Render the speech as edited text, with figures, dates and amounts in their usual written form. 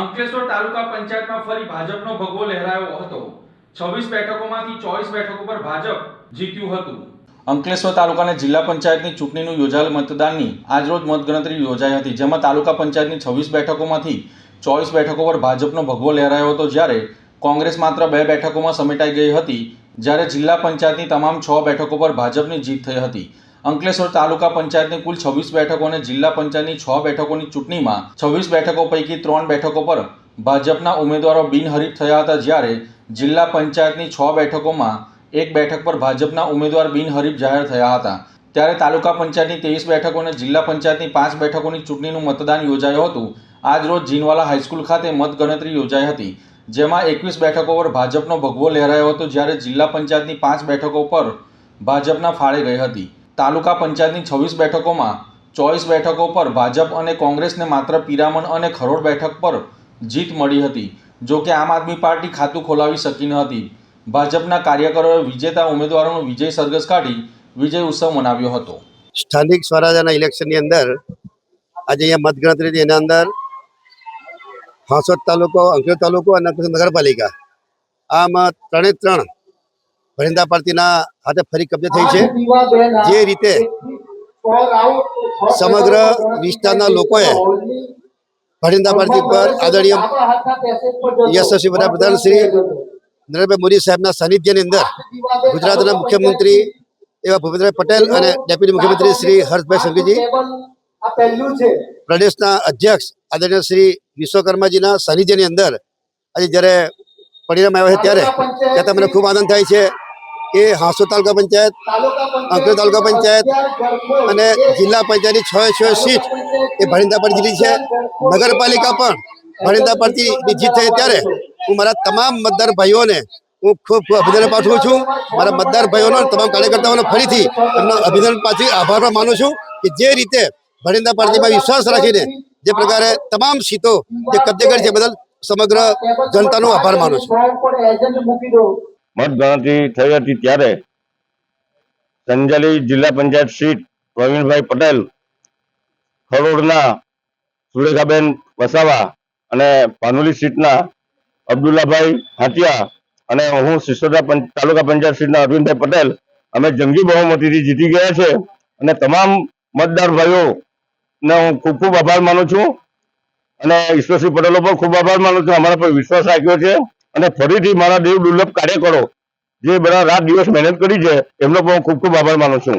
અંકલેશ્વર તાલુકા પંચાયતમાં ફરી ભાજપનો ભગવો લહેરાયો હતો। 26 બેઠકોમાંથી 24 બેઠકો પર ભાજપ જીત્યું હતું। અંકલેશ્વર તાલુકાના જિલ્લા પંચાયતની ચૂંટણીનું યોજાયેલ મતદાનની આજરોજ મતગણતરી યોજાઈ હતી, જેમાં તાલુકા પંચાયતની 26 બેઠકોમાંથી 24 બેઠકો પર ભાજપનો ભગવો લહેરાયો હતો, જ્યારે કોંગ્રેસ માત્ર 2 બેઠકોમાં સમેટાઈ ગઈ હતી, જ્યારે જિલ્લા પંચાયતની તમામ 6 બેઠકો પર ભાજપની જીત થઈ હતી। અંકલેશ્વર તાલુકા પંચાયતની કુલ 26 બેઠકો અને જિલ્લા પંચાયતની 6 બેઠકોની ચૂંટણીમાં 26 બેઠકો પૈકી 3 બેઠકો પર ભાજપના ઉમેદવારો બિનહરીફ થયા હતા, જ્યારે જિલ્લા પંચાયતની 6 બેઠકોમાં 1 બેઠક પર ભાજપના ઉમેદવાર બિનહરીફ જાહેર થયા હતા। ત્યારે તાલુકા પંચાયતની 23 બેઠકો અને જિલ્લા પંચાયતની 5 બેઠકોની ચૂંટણીનું મતદાન યોજાયું હતું। આજ રોજ જીનવાલા હાઈસ્કૂલ ખાતે મતગણતરી યોજાઈ હતી, જેમાં 21 બેઠકો પર ભાજપનો ભગવો લહેરાયો હતો, જ્યારે જિલ્લા પંચાયતની 5 બેઠકો પર ભાજપના ફાળે ગઈ હતી। તાલુકા પંચાયતની 26 બેઠકોમાં 24 બેઠકો પર ભાજપ અને કોંગ્રેસને માત્ર પિરામણ અને ખરોડ બેઠક પર જીત મળી હતી। જો કે આમ આદમી પાર્ટી ખાતું ખોલાવી શકી ન હતી। ભાજપના કાર્યકરોએ વિજેતા ઉમેદવારોનો વિજય સરઘસ કાઢી વિજય ઉત્સવ મનાવ્યો હતો। સ્થાનિક સ્વરાજ્યના ઇલેક્શનની અંદર આજે અહીંયા મતગણતરી એના અંદર હાંસોદ તાલુકો, અંકલેશ્વર તાલુકો અને નગરપાલિકા આમાં 3 ભરિંદા પાર્ટીના હાથે ફરી કબજે થઈ છે। જે રીતે સમગ્ર વિસ્તારના લોકોએ ભરિંદા પાર્ટી પર આદરણીય યશસ્વી વડાપ્રધાન શ્રી નરેન્દ્રભાઈ મોદી સાહેબના સાનિધ્યની અંદર ગુજરાતના મુખ્યમંત્રી એવા ભૂપેન્દ્રભાઈ પટેલ અને ડેપ્યુટી મુખ્યમંત્રી શ્રી હર્ષભાઈ સંઘવીજી, પ્રદેશના અધ્યક્ષ આદરણીય શ્રી વિશ્વકર્માજીના સાનિધ્યની અંદર આજે જ્યારે પરિણામ આવ્યા છે ત્યારે મને ખૂબ આનંદ થાય છે કે હાંસોદ તાલુકા પંચાયત, અંકલેશ્વર તાલુકા પંચાયત અને જિલ્લા પંચાયતની 6 સીટ એ ભરિંદા પર જીતી છે। નગરપાલિકા પણ ભરિંદા પરથી જીત થઈ, ત્યારે હું મારા તમામ મતદાર ભાઈઓને હું ખૂબ અભિનંદન પાઠવું છું। મારા મતદાર ભાઈઓનો તમામ કાર્યકર્તાઓને ફરીથી એમનો અભિનંદન પાછી આભાર પણ માનું છું કે જે રીતે ભરિંદા પાર્ટીમાં વિશ્વાસ રાખીને જે પ્રકારે તમામ સીટો જે કબજે કરી છે બદલ સમગ્ર જનતાનો આભાર માનું છું। મતગણતરી થઈ હતી ત્યારે સંજેલી જિલ્લા પંચાયત સીટ પ્રવીણભાઈ પટેલ, ખરોડના સુરેખાબેન વસાવા અને પાનોલી સીટના અબ્દુલ્લાભાઈ હાટિયા અને હું સિસોદરા તાલુકા પંચાયત સીટના અરવિંદભાઈ પટેલ અમે જંગી બહુમતીથી જીતી ગયા છે। અને તમામ મતદાર ભાઈઓને હું ખૂબ ખૂબ આભાર માનું છું અને ઈશ્વરસિંહ પટેલનો પણ ખૂબ આભાર માનું છું। અમારા પર વિશ્વાસ રાખ્યો છે અને ફરીથી મારા દેવ દુર્લભ કાર્યકરો જે બધા રાત દિવસ મહેનત કરી છે એમનો પણ હું ખૂબ ખૂબ આભાર માનું છું।